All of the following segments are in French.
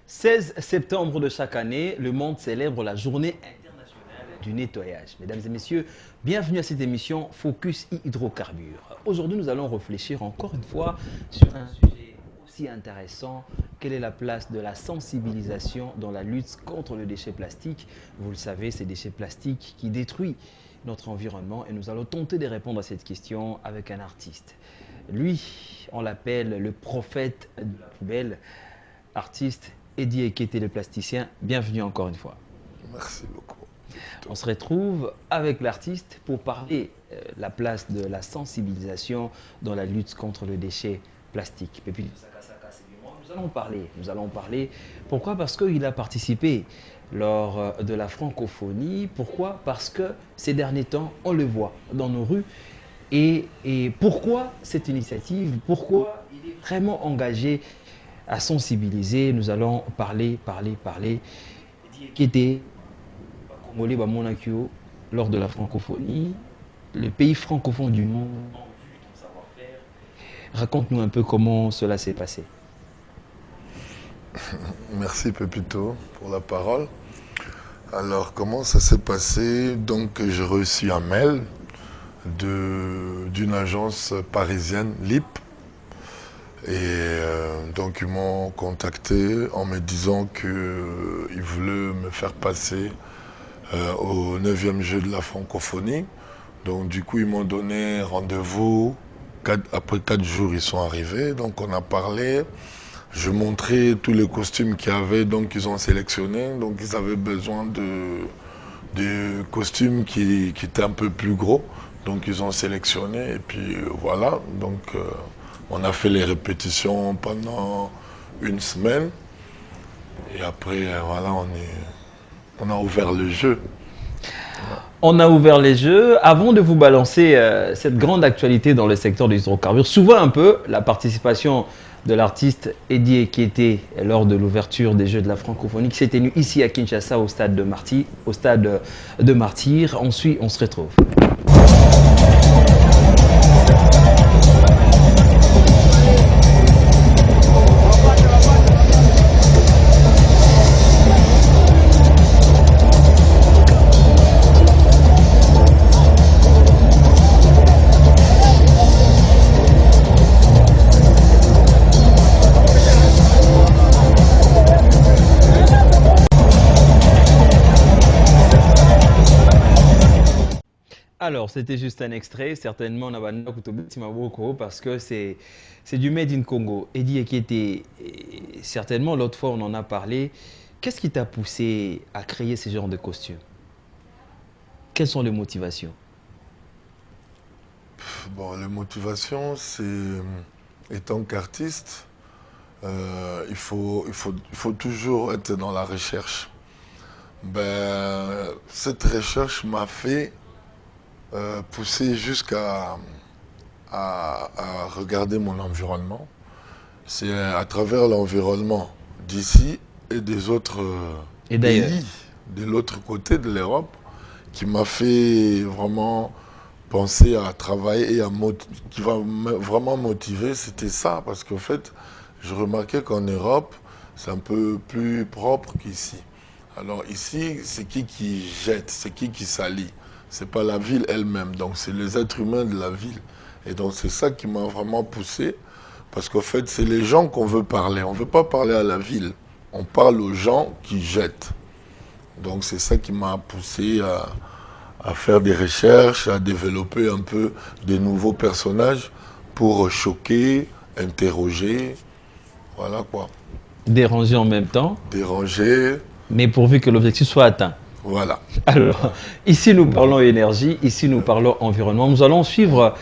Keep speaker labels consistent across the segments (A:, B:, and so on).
A: 16 septembre de chaque année, le monde célèbre la journée internationale du nettoyage. Mesdames et messieurs, bienvenue à cette émission Focus Hydrocarbures. Aujourd'hui, nous allons réfléchir encore une fois sur un sujet aussi intéressant. Quelle est la place de la sensibilisation dans la lutte contre le déchet plastique? Vous le savez, ces déchets plastiques qui détruisent notre environnement et nous allons tenter de répondre à cette question avec un artiste. Lui, on l'appelle le prophète de la poubelle, artiste Eddie Ekete, le plasticien. Bienvenue encore une fois.
B: Merci beaucoup.
A: On se retrouve avec l'artiste pour parler de la place de la sensibilisation dans la lutte contre le déchet plastique. Nous allons parler. Pourquoi? Parce qu'il a participé lors de la francophonie. Pourquoi? Parce que ces derniers temps, on le voit dans nos rues. Et pourquoi cette initiative? Pourquoi il est vraiment engagé à sensibiliser? Nous allons parler. Qui était Congolais Monakio lors de la francophonie, le pays francophone du monde. Raconte-nous un peu comment cela s'est passé.
B: Merci Pépito pour la parole. Alors, comment ça s'est passé? Donc, j'ai reçu un mail d'une agence parisienne, LIP. Et donc, ils m'ont contacté en me disant qu'ils voulaient me faire passer au 9e jeu de la francophonie. Donc, du coup, ils m'ont donné rendez-vous. Après 4 jours, ils sont arrivés. Donc, on a parlé. Je montrais tous les costumes qu'il y avait, donc ils ont sélectionné. Donc ils avaient besoin de costumes qui étaient un peu plus gros. Donc ils ont sélectionné et puis voilà. Donc on a fait les répétitions pendant une semaine. Et après, voilà, on a ouvert le jeu.
A: On a ouvert les jeux. Avant de vous balancer cette grande actualité dans le secteur des hydrocarbures, souvent un peu la participation de l'artiste Eddie Ekete lors de l'ouverture des Jeux de la francophonie qui s'est tenue ici à Kinshasa au stade de Martyr. Ensuite, on se retrouve. Alors, c'était juste un extrait, certainement parce que c'est du Made in Congo. Eddie Ekete, certainement l'autre fois on en a parlé. Qu'est-ce qui t'a poussé à créer ce genre de costumes? Quelles sont les motivations?
B: Bon, les motivations, c'est, étant qu'artiste, il faut toujours être dans la recherche. Ben, cette recherche m'a fait pousser jusqu'à regarder mon environnement. C'est à travers l'environnement d'ici et des autres pays, de l'autre côté de l'Europe, qui m'a fait vraiment penser à travailler et qui va vraiment motiver. C'était ça, parce qu'en fait, je remarquais qu'en Europe, c'est un peu plus propre qu'ici. Alors ici, c'est qui jette, c'est qui salit. C'est pas la ville elle-même, donc c'est les êtres humains de la ville. Et donc c'est ça qui m'a vraiment poussé, parce qu'en fait c'est les gens qu'on veut parler. On ne veut pas parler à la ville, on parle aux gens qui jettent. Donc c'est ça qui m'a poussé à faire des recherches, à développer un peu de nouveaux personnages pour choquer, interroger, voilà quoi.
A: Déranger en même temps.
B: Déranger.
A: Mais pourvu que l'objectif soit atteint.
B: Voilà.
A: Alors, ici nous parlons énergie, ici nous parlons environnement. Nous allons suivre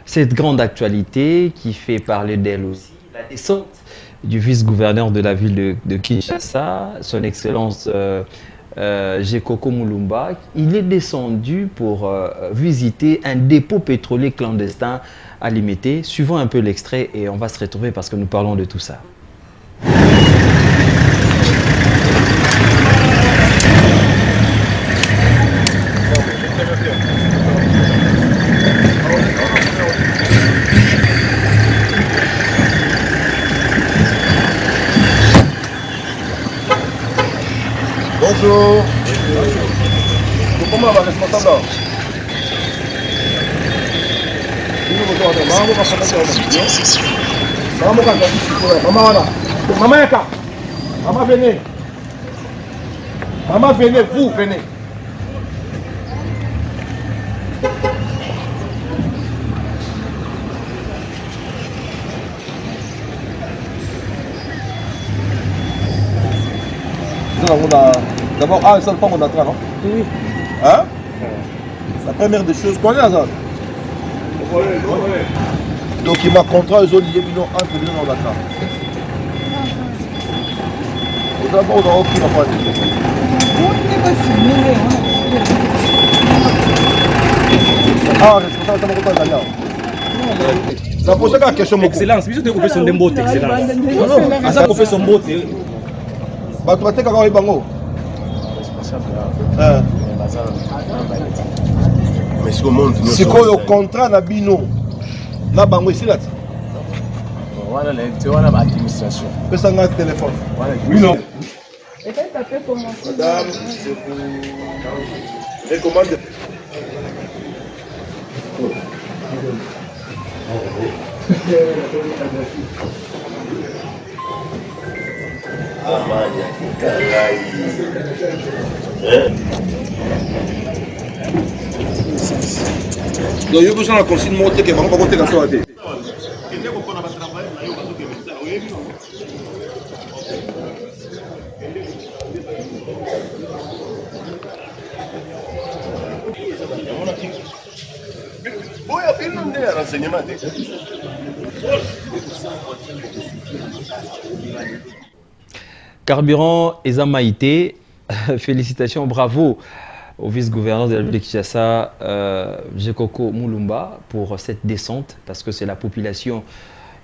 A: cette grande actualité qui fait parler d'elle aussi. La descente du vice-gouverneur de la ville de Kinshasa, son excellence Gekoko Mulumba. Il est descendu pour visiter un dépôt pétrolier clandestin à Limité. Suivons un peu l'extrait et on va se retrouver parce que nous parlons de tout ça.
C: Bonjour. Comment va le responsable? Maman, venez. Maman, venez, vous, venez. D'abord, ça ne pas mon entrée, non? Oui. Hein? La première des choses, quoi, là, ça? Donc, il m'a contrat, ils ont lié, ils ont entre les dans la carte. D'abord, on a aucun rapport. Ah, responsable, ça m'a content d'ailleurs. La posé la question.
D: Excellence, mais je te son dembote, excellence. Non, ça fait son bote.
C: Bah, tu vas te faire un bango.
B: Mais ce monde,
C: c'est quoi le contrat na bino? Na bango ici là.
D: Voilà, tu vois l'administration.
C: Fais ça un téléphone.
D: Oui, non.
E: Et ça peut commencer.
C: Madame, je vous recommande. Donc, il y a besoin de consigne montée qui va pas compter la soirée.
A: Carburant et Zamaïté, félicitations, bravo au vice-gouverneur de la ville de Kinshasa, Jekoko Moulumba, pour cette descente, parce que c'est la population,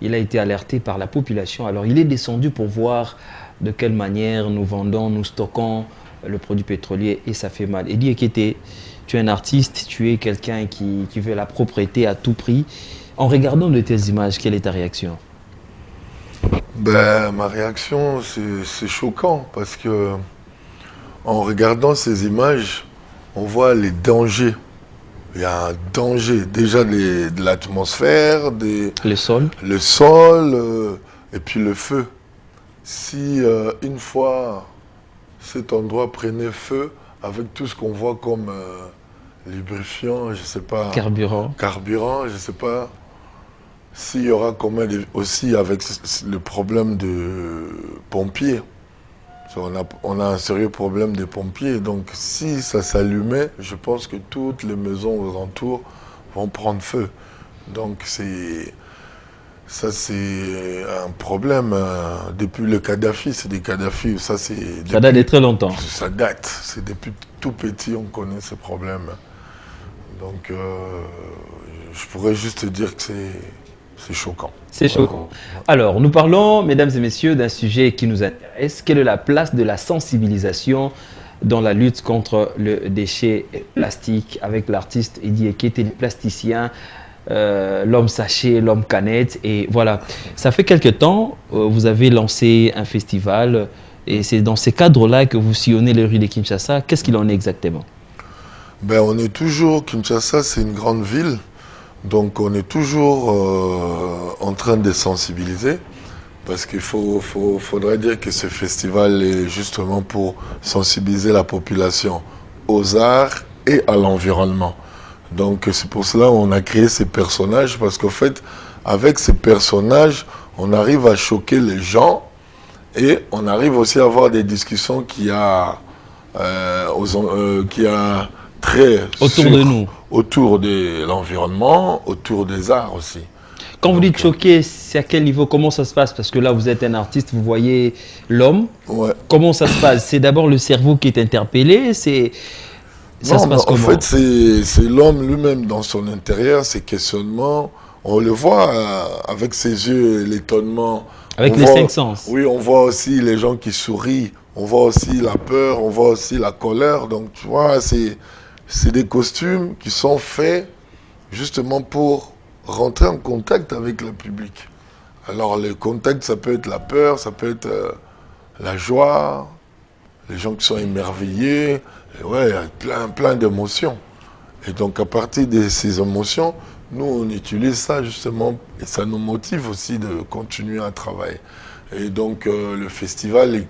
A: il a été alerté par la population, alors il est descendu pour voir de quelle manière nous vendons, nous stockons le produit pétrolier, et ça fait mal. Eddie Ekete, tu es un artiste, tu es quelqu'un qui veut la propriété à tout prix. En regardant de tes images, quelle est ta réaction?
B: Ben, ma réaction, c'est choquant parce que en regardant ces images, on voit les dangers. Il y a un danger déjà de l'atmosphère,
A: le sol,
B: et puis le feu. Si une fois cet endroit prenait feu, avec tout ce qu'on voit comme lubrifiant, je sais pas, carburant, je sais pas. S'il y aura aussi avec le problème de pompiers, on a un sérieux problème de pompiers, donc si ça s'allumait, je pense que toutes les maisons aux alentours vont prendre feu. Donc ça c'est un problème depuis le Kadhafi, c'est des Kadhafi, ça
A: date de très longtemps.
B: Ça date, c'est depuis tout petit on connaît ce problème. Donc je pourrais juste dire que c'est choquant.
A: C'est choquant. Alors, nous parlons, mesdames et messieurs, d'un sujet qui nous intéresse. Quelle est la place de la sensibilisation dans la lutte contre le déchet plastique avec l'artiste Eddie Ekete, le plasticien, l'homme sachet, l'homme canette. Et voilà, ça fait quelques temps, vous avez lancé un festival et c'est dans ces cadres-là que vous sillonnez les rues de Kinshasa. Qu'est-ce qu'il en est exactement?
B: Ben, on est toujours, Kinshasa, c'est une grande ville. Donc on est toujours en train de sensibiliser parce qu'il faudrait dire que ce festival est justement pour sensibiliser la population aux arts et à l'environnement. Donc c'est pour cela qu'on a créé ces personnages parce qu'en fait avec ces personnages on arrive à choquer les gens et on arrive aussi à avoir des discussions qui a très
A: autour de nous.
B: Autour de l'environnement, autour des arts aussi.
A: Quand vous dites choquer, c'est à quel niveau? Comment ça se passe? Parce que là, vous êtes un artiste, vous voyez l'homme.
B: Ouais.
A: Comment ça se passe? C'est d'abord le cerveau qui est interpellé? Ça se passe comment?
B: En fait, c'est l'homme lui-même dans son intérieur, ses questionnements. On le voit avec ses yeux, l'étonnement.
A: Avec les cinq sens.
B: Oui, on voit aussi les gens qui sourient. On voit aussi la peur, on voit aussi la colère. Donc, tu vois, c'est des costumes qui sont faits justement pour rentrer en contact avec le public. Alors le contact, ça peut être la peur, ça peut être la joie, les gens qui sont émerveillés. Et ouais, il y a plein d'émotions. Et donc, à partir de ces émotions, nous, on utilise ça justement, et ça nous motive aussi de continuer à travailler. Et donc, le festival,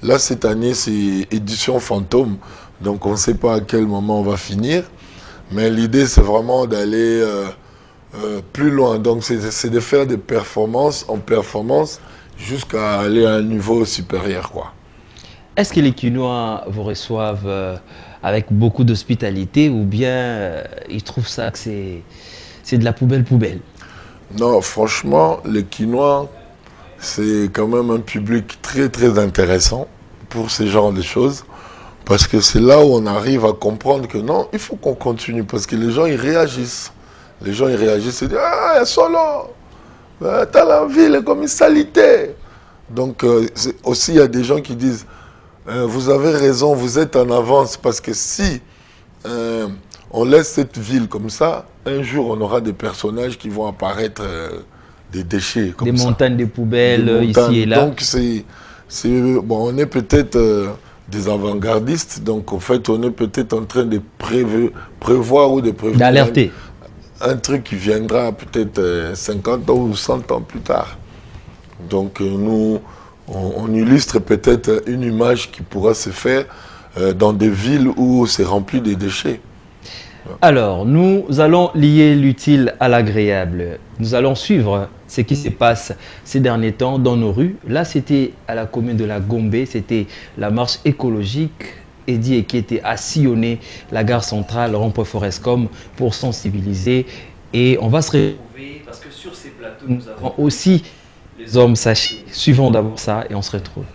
B: là, cette année, c'est édition fantôme. Donc, on ne sait pas à quel moment on va finir. Mais l'idée, c'est vraiment d'aller plus loin. Donc, c'est de faire des performances en performance jusqu'à aller à un niveau supérieur, quoi.
A: Est-ce que les Kinois vous reçoivent avec beaucoup d'hospitalité ou bien ils trouvent ça que c'est de la poubelle?
B: Non, franchement, les Kinois, c'est quand même un public très très intéressant pour ce genre de choses. Parce que c'est là où on arrive à comprendre que non, il faut qu'on continue. Parce que les gens, ils réagissent. Les gens, ils réagissent et disent « Ah, il y a Solo, t'as la ville comme une salité ». Donc, aussi, il y a des gens qui disent vous avez raison, vous êtes en avance. Parce que si on laisse cette ville comme ça, un jour, on aura des personnages qui vont apparaître, des déchets comme
A: des
B: ça.
A: montagnes de poubelles ici et là.
B: Donc, bon, on est peut-être des avant-gardistes, donc en fait on est peut-être en train de prévoir ou de prévoir
A: d'alerter
B: un truc qui viendra peut-être 50 ans ou 100 ans plus tard. Donc nous, on illustre peut-être une image qui pourra se faire dans des villes où c'est rempli de déchets.
A: Alors, nous allons lier l'utile à l'agréable. Nous allons suivre ce qui se passe ces derniers temps dans nos rues. Là, c'était à la commune de la Gombe, c'était la marche écologique Eddie qui était à sillonner la gare centrale rond-point Forescom pour sensibiliser. Et on va se retrouver parce que sur ces plateaux, nous avons aussi les hommes sachés. Suivons d'abord ça et on se retrouve.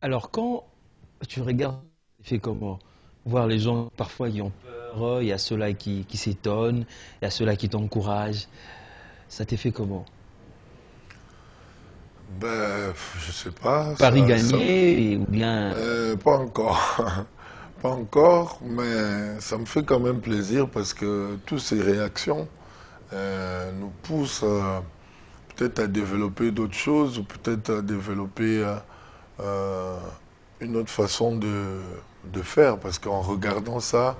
A: Alors, quand tu regardes, tu fais comment? Voir les gens, parfois, ils ont peur, il y a ceux-là qui s'étonnent, il y a ceux-là qui t'encouragent. Ça t'est fait comment?
B: Ben, je sais pas.
A: Paris gagné ou bien...
B: Pas encore. Pas encore, mais ça me fait quand même plaisir parce que toutes ces réactions nous poussent peut-être à développer d'autres choses ou peut-être à développer une autre façon de faire. Parce qu'en regardant ça,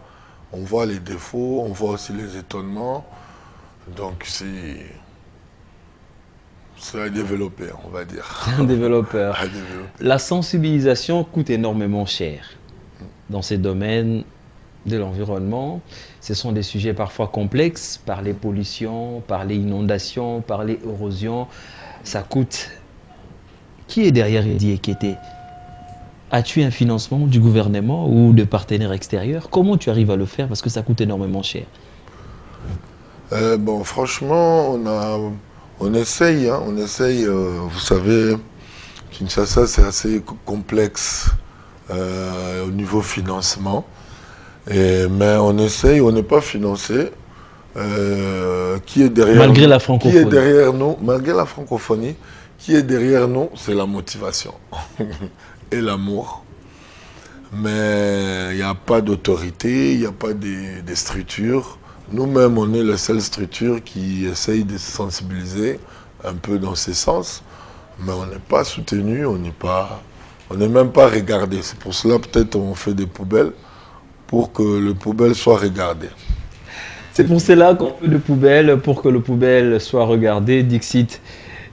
B: on voit les défauts, on voit aussi les étonnements. Donc c'est à développer, on va dire.
A: Un développeur.
B: À développer.
A: La sensibilisation coûte énormément cher dans ces domaines de l'environnement. Ce sont des sujets parfois complexes, par les pollutions, par les inondations, par les érosions. Ça coûte. Qui est derrière Eddie Ekete? As-tu un financement du gouvernement ou de partenaires extérieurs? Comment tu arrives à le faire parce que ça coûte énormément cher?
B: Bon, franchement, on essaye, hein, on essaye. Vous savez, Kinshasa, c'est assez complexe au niveau financement. Mais on essaye, on n'est pas financé. Qui est derrière
A: malgré
B: nous,
A: la francophonie.
B: Qui est derrière nous, malgré la francophonie, qui est derrière nous, c'est la motivation et l'amour. Mais il n'y a pas d'autorité, il n'y a pas de structure. Nous-mêmes, on est la seule structure qui essaye de se sensibiliser un peu dans ces sens, mais on n'est pas soutenu, on n'est même pas regardé. C'est pour cela peut-être on fait des poubelles pour que le poubelle soit regardé.
A: C'est pour cela qu'on fait des poubelles pour que le poubelle soit regardé. Dixit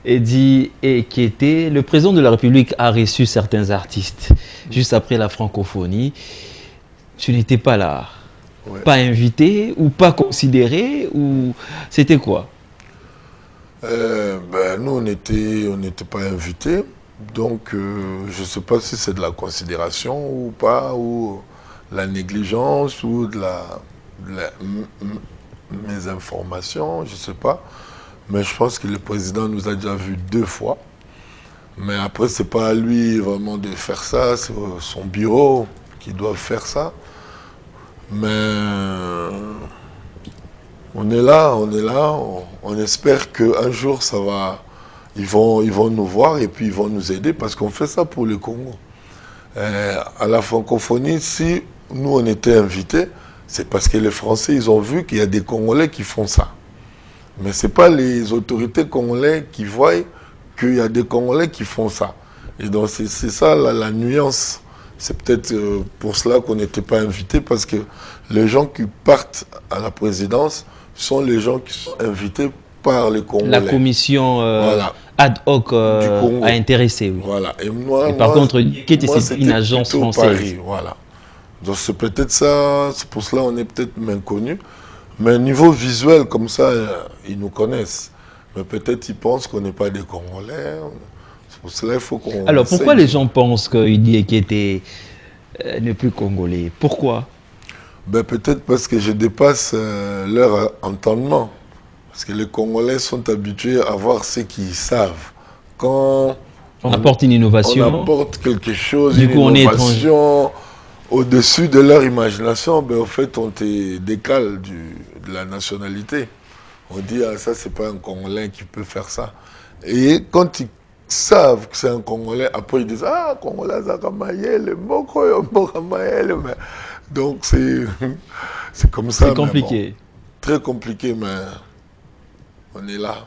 A: Eddy Ekete, le président de la République a reçu certains artistes juste après la francophonie. Tu n'étais pas là, pas invité ou pas considéré ou c'était quoi?
B: Nous on n'était pas invités, donc je ne sais pas si c'est de la considération ou pas, ou la négligence ou de la mésinformation, je ne sais pas. Mais je pense que le président nous a déjà vus 2 fois. Mais après, ce n'est pas à lui vraiment de faire ça, c'est son bureau qui doit faire ça. Mais on est là, on espère qu'un jour, ça va, ils vont nous voir et puis ils vont nous aider parce qu'on fait ça pour le Congo. À la francophonie, si nous, on était invités, c'est parce que les Français, ils ont vu qu'il y a des Congolais qui font ça. Mais ce n'est pas les autorités congolaises qui voient qu'il y a des Congolais qui font ça. Et donc c'est ça la nuance. C'est peut-être pour cela qu'on n'était pas invités, parce que les gens qui partent à la présidence sont les gens qui sont invités par les Congolais.
A: La commission ad hoc a intéressé. Oui.
B: Voilà. Et
A: par contre, c'est une agence française.
B: Paris, voilà. Donc c'est peut-être ça, c'est pour cela qu'on est peut-être moins connus. Mais au niveau visuel, comme ça, ils nous connaissent. Mais peut-être ils pensent qu'on n'est pas des Congolais. C'est pour cela qu'il faut qu'on...
A: Alors pourquoi les gens pensent qu'il était n'est plus Congolais? Pourquoi?
B: Peut-être parce que je dépasse leur entendement. Parce que les Congolais sont habitués à voir ce qu'ils savent. Quand
A: on apporte une innovation,
B: on apporte quelque chose, une innovation au-dessus de leur imagination, en fait, on te décale de la nationalité. On dit, ah, ça, c'est pas un Congolais qui peut faire ça. Et quand ils savent que c'est un Congolais, après, ils disent, ah, Congolais, Zakamayel, Mokoyomokamayel. Donc, c'est comme ça.
A: C'est compliqué.
B: Très compliqué, mais on est là.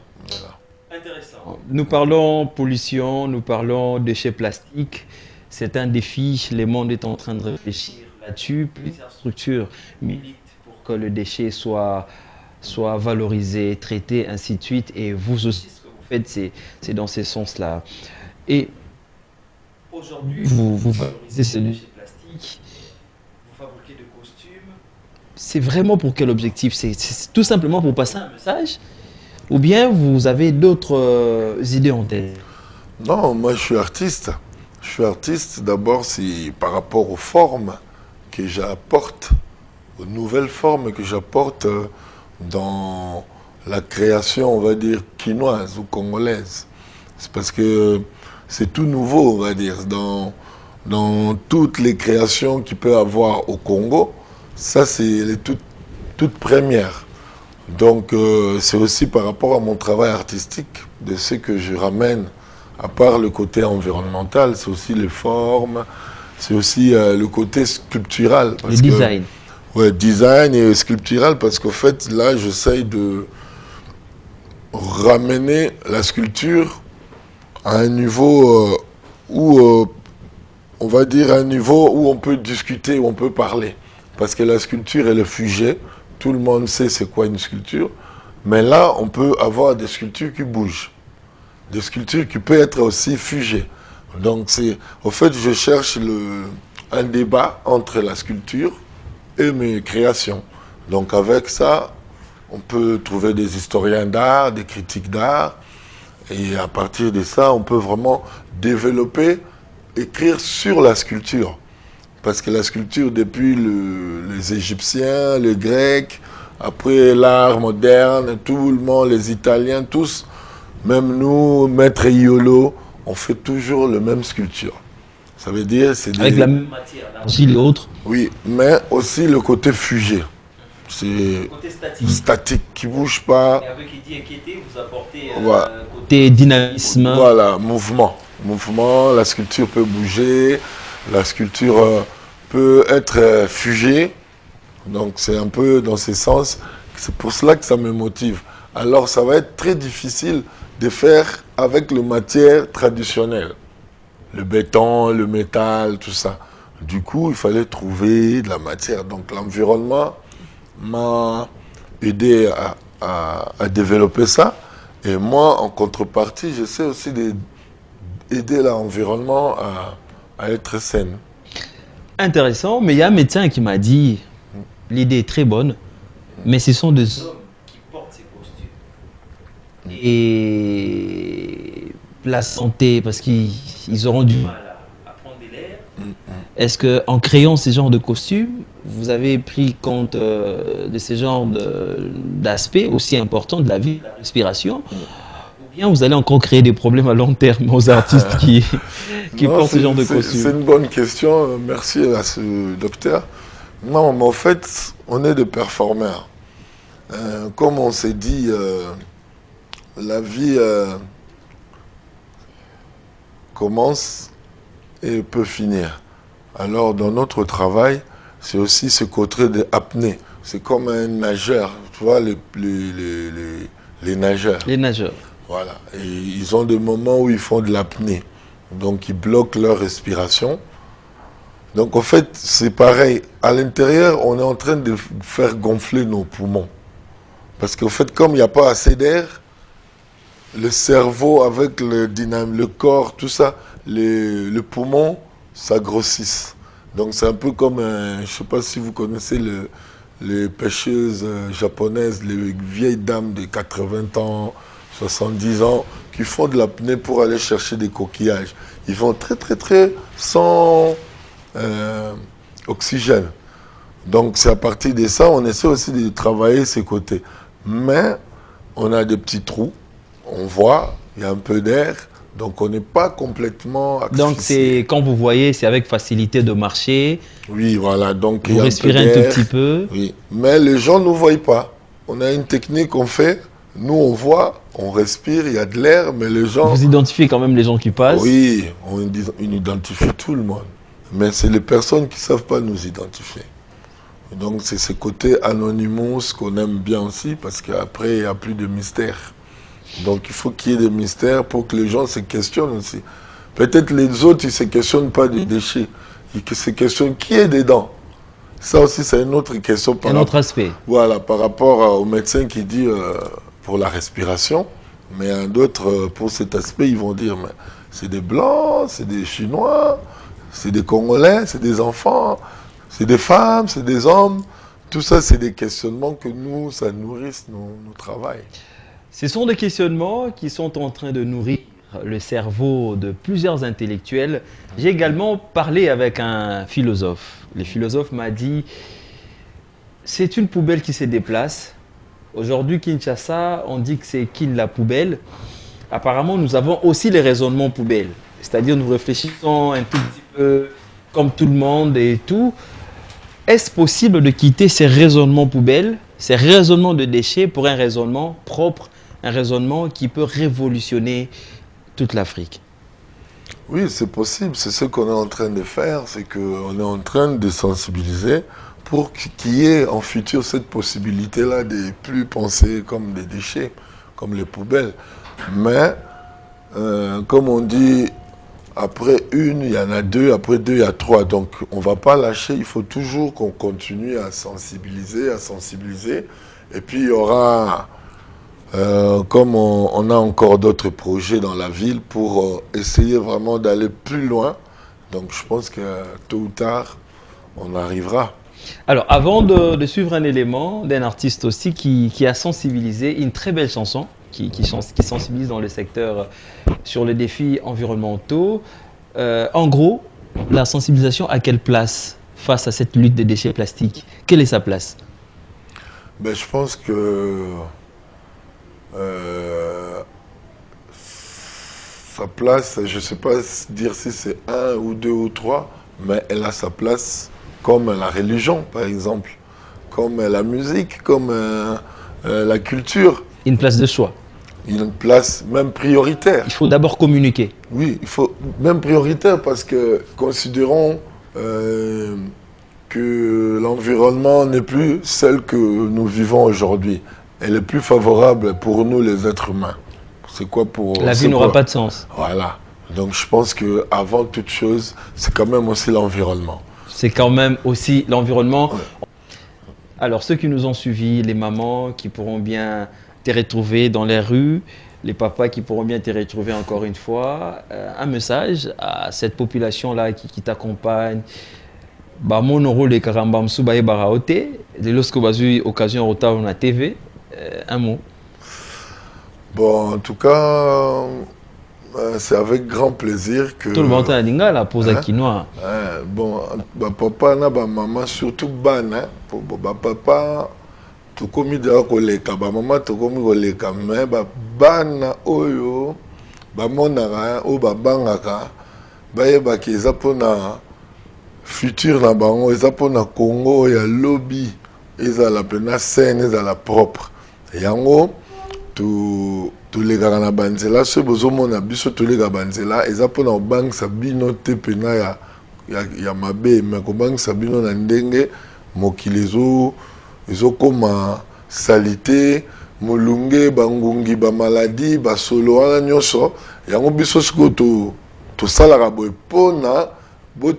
A: Intéressant. Nous parlons pollution, nous parlons déchets plastiques. C'est un défi, le monde est en train de réfléchir là-dessus. Plusieurs structures militent pour que le déchet soit valorisé, traité, ainsi de suite. Et vous aussi, ce que vous faites, c'est dans ce sens-là. Et aujourd'hui, vous valorisez ce déchet plastique, vous fabriquez des costumes. C'est vraiment pour quel objectif? C'est tout simplement pour passer un message? Ou bien vous avez d'autres idées en tête?
B: Non, moi je suis artiste. Je suis artiste, d'abord, c'est par rapport aux formes que j'apporte, aux nouvelles formes que j'apporte dans la création, on va dire, quinoise ou congolaise. C'est parce que c'est tout nouveau, on va dire, dans toutes les créations qu'il peut y avoir au Congo. Ça, c'est les toutes premières. Donc, c'est aussi par rapport à mon travail artistique, de ce que je ramène. À part le côté environnemental, c'est aussi les formes, c'est aussi le côté sculptural.
A: Le design.
B: Oui, design et sculptural, parce qu'en fait, là, j'essaye de ramener la sculpture à un niveau où, on va dire, un niveau où on peut discuter, où on peut parler. Parce que la sculpture, elle est figée. Tout le monde sait c'est quoi une sculpture. Mais là, on peut avoir des sculptures qui bougent. Des sculptures qui peuvent être aussi figées. Donc, au fait, je cherche un débat entre la sculpture et mes créations. Donc, avec ça, on peut trouver des historiens d'art, des critiques d'art. Et à partir de ça, on peut vraiment développer, écrire sur la sculpture. Parce que la sculpture, depuis les Égyptiens, les Grecs, après l'art moderne, tout le monde, les Italiens, tous, même nous, Maître Iolo, on fait toujours la même sculpture. Ça veut dire...
A: Avec la même matière, l'argile et autres.
B: Oui, mais aussi le côté figé. C'est statique, qui ne bouge pas.
A: Et avec Eddy Ekete, vous apportez côté dynamisme.
B: Voilà, mouvement. Mouvement, la sculpture peut bouger, la sculpture peut être figée. Donc c'est un peu dans ce sens. C'est pour cela que ça me motive. Alors ça va être très difficile de faire avec les matières traditionnelles. Le béton, le métal, tout ça. Du coup, il fallait trouver de la matière. Donc l'environnement m'a aidé à développer ça. Et moi, en contrepartie, j'essaie aussi d'aider l'environnement à être sain.
A: Intéressant, mais il y a un médecin qui m'a dit, l'idée est très bonne, mais ce sont des hommes qui portent ces costumes. Et la santé, parce qu'ils auront du mal à prendre de l'air. Est-ce qu'en créant ces genres de costumes, vous avez pris compte de ces genres d'aspects aussi importants de la vie, de la respiration, ou bien vous allez encore créer des problèmes à long terme aux artistes qui portent ce genre de costumes?
B: C'est une bonne question, merci à ce docteur. Non, mais en fait, on est des performeurs. Comme on s'est dit, la vie commence et peut finir. Alors, dans notre travail, c'est aussi ce côté d'apnée. C'est comme un nageur, tu vois, les nageurs.
A: Les nageurs.
B: Voilà. Et ils ont des moments où ils font de l'apnée. Donc, ils bloquent leur respiration. Donc, en fait, c'est pareil. À l'intérieur, on est en train de faire gonfler nos poumons. Parce qu'en fait, comme il n'y a pas assez d'air, le cerveau avec le corps, tout ça, le poumon, ça grossisse. Donc, c'est un peu comme, je ne sais pas si vous connaissez les pêcheuses japonaises, les vieilles dames de 80 ans, 70 ans, qui font de l'apnée pour aller chercher des coquillages. Ils vont très sans oxygène. Donc c'est à partir de ça, on essaie aussi de travailler ces côtés. Mais on a des petits trous, on voit, il y a un peu d'air, donc on n'est pas complètement asphyxié.
A: Donc c'est, quand vous voyez, c'est avec facilité de marcher.
B: Oui, voilà. Donc
A: vous respirez un tout petit peu.
B: Oui, mais les gens ne nous voient pas. On a une technique qu'on fait. Nous, on voit, on respire, il y a de l'air, mais les gens...
A: Vous identifiez quand même les gens qui passent?
B: Oui, on identifie tout le monde. Mais c'est les personnes qui ne savent pas nous identifier. Donc c'est ce côté anonymous qu'on aime bien aussi, parce qu'après, il n'y a plus de mystère. Donc il faut qu'il y ait des mystères pour que les gens se questionnent aussi. Peut-être les autres, ils ne se questionnent pas des déchets. Ils se questionnent qui est dedans. Ça aussi, c'est une autre question.
A: Un autre aspect.
B: Voilà, par rapport au médecin qui dit pour la respiration, mais d'autres, pour cet aspect, ils vont dire, mais c'est des Blancs, c'est des Chinois, c'est des Congolais, c'est des enfants, c'est des femmes, c'est des hommes. Tout ça, c'est des questionnements que nous, ça nourrisse nos travail.
A: Ce sont des questionnements qui sont en train de nourrir le cerveau de plusieurs intellectuels. J'ai également parlé avec un philosophe. Le philosophe m'a dit, c'est une poubelle qui se déplace. Aujourd'hui, Kinshasa, on dit que c'est Kin la poubelle. Apparemment, nous avons aussi les raisonnements poubelles. C'est-à-dire, nous réfléchissons un tout petit peu comme tout le monde et tout. Est-ce possible de quitter ces raisonnements poubelles, ces raisonnements de déchets pour un raisonnement propre, un raisonnement qui peut révolutionner toute l'Afrique?
B: Oui, c'est possible. C'est ce qu'on est en train de faire. C'est qu'on est en train de sensibiliser pour qu'il y ait en futur cette possibilité-là de ne plus penser comme des déchets, comme les poubelles. Mais, comme on dit, après une, il y en a deux, après deux, il y a trois. Donc, on ne va pas lâcher. Il faut toujours qu'on continue à sensibiliser. Et puis, il y aura... comme on a encore d'autres projets dans la ville pour essayer vraiment d'aller plus loin. Donc je pense que tôt ou tard, on arrivera.
A: Alors avant de suivre un élément d'un artiste aussi qui a sensibilisé, une très belle chanson qui sensibilise dans le secteur sur les défis environnementaux. En gros, la sensibilisation à quelle place face à cette lutte des déchets plastiques? Quelle est sa place?
B: Ben, je pense que sa place, je ne sais pas dire si c'est un ou deux ou trois, mais elle a sa place comme la religion, par exemple, comme la musique, comme la culture.
A: Une place de choix.
B: Une place même prioritaire.
A: Il faut d'abord communiquer.
B: Oui, il faut même prioritaire parce que considérons que l'environnement n'est plus celle que nous vivons aujourd'hui. Elle est plus favorable pour nous les êtres humains. C'est quoi pour...
A: La vie n'aura pas de sens.
B: Voilà. Donc je pense qu'avant toute chose, c'est quand même aussi l'environnement.
A: C'est quand même aussi l'environnement.
B: Ouais.
A: Alors ceux qui nous ont suivis, les mamans qui pourront bien te retrouver dans les rues, les papas qui pourront bien te retrouver encore une fois, un message à cette population-là qui t'accompagne. Mon rôle est caramba msuba et baraote. Lorsque vous avez eu occasion de retarder la TV, un mot.
B: Bon, en tout cas, c'est avec grand plaisir que...
A: Tout le monde a dit la pose à quinoa.
B: Bon, papa na maman surtout bana, papa tout comme de koleka, maman tout comme koleka, mais bana oyo, monara o babangaka, ba keza pona futur na bango, eza pona Congo ya lobby, ezala pena saine, ezala propre. Yango to les gars na banzela ce besoin na biso to les gars banzela eza pona bank sabino te pena ya mabe mais ko bank sabino na ndenge mokilizo ezo koma salité molunge bangungi ba maladie ba solo wana nyonso yango biso siko to salaka boy pona bon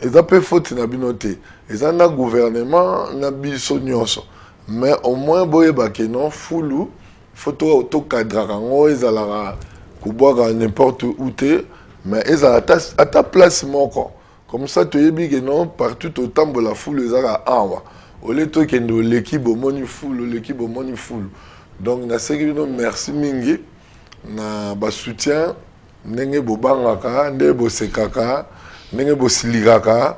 B: eza pe faute na bino te eza na gouvernement na biso nyonso mais au moins boye ba ke non fulu faut to cadre kango ezalaka kuboka n'importe où te mais ezala à ta place moko comme ça to yebi que non partout au temps la foule ezala awa au lieu to kendo l'équipe moni full donc na seki bino merci mingi na ba soutien ndenge bobangaka ndenge bosekaka ndenge bosilikaka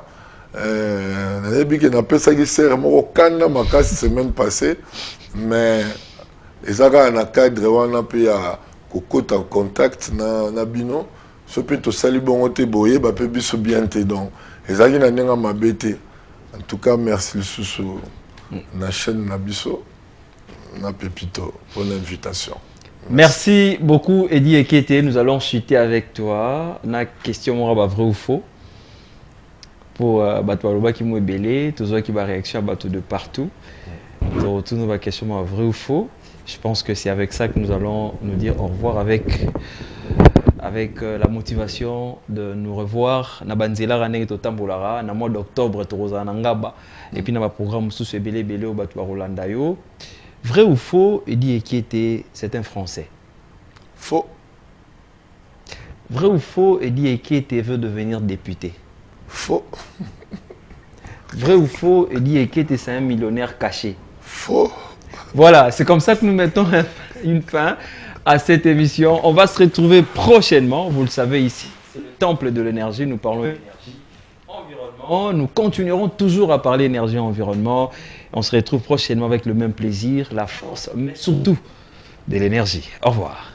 B: na yebi que na pesa ki sert moko kanda makasi semaine passée mais ezaka na cadre wana pe ya kokota en contact na bino so pe to sali bongo te boye ba pe biso bien te donc ezaki na ndenga mabete en tout cas merci lisusu na chaîne na biso na Pepito pour l'invitation.
A: Merci beaucoup Eddie Ekete, nous allons chuter avec toi na question vrai ou faux pour Batoualoba qui m'a belé, tous qui va réaction à bateau de partout. Donc tout nos questions vrai ou faux. Je pense que c'est avec ça que nous allons nous dire au revoir avec la motivation de nous revoir. Na banzela rané totambolara na mois d'octobre toroza nangaba et puis na ba programme sous ce belé au bateau Rolanda yo. Vrai ou faux, Eddie Ekete, c'est un Français.
B: Faux.
A: Vrai ou faux, Eddie Ekete veut devenir député.
B: Faux.
A: Vrai ou faux, Eddie Ekete c'est un millionnaire caché.
B: Faux.
A: Voilà, c'est comme ça que nous mettons une fin à cette émission. On va se retrouver prochainement, vous le savez ici. C'est le temple de l'énergie, nous parlons d'énergie, environnement. Nous continuerons toujours à parler énergie, environnement. On se retrouve prochainement avec le même plaisir, la force, mais surtout de l'énergie. Au revoir.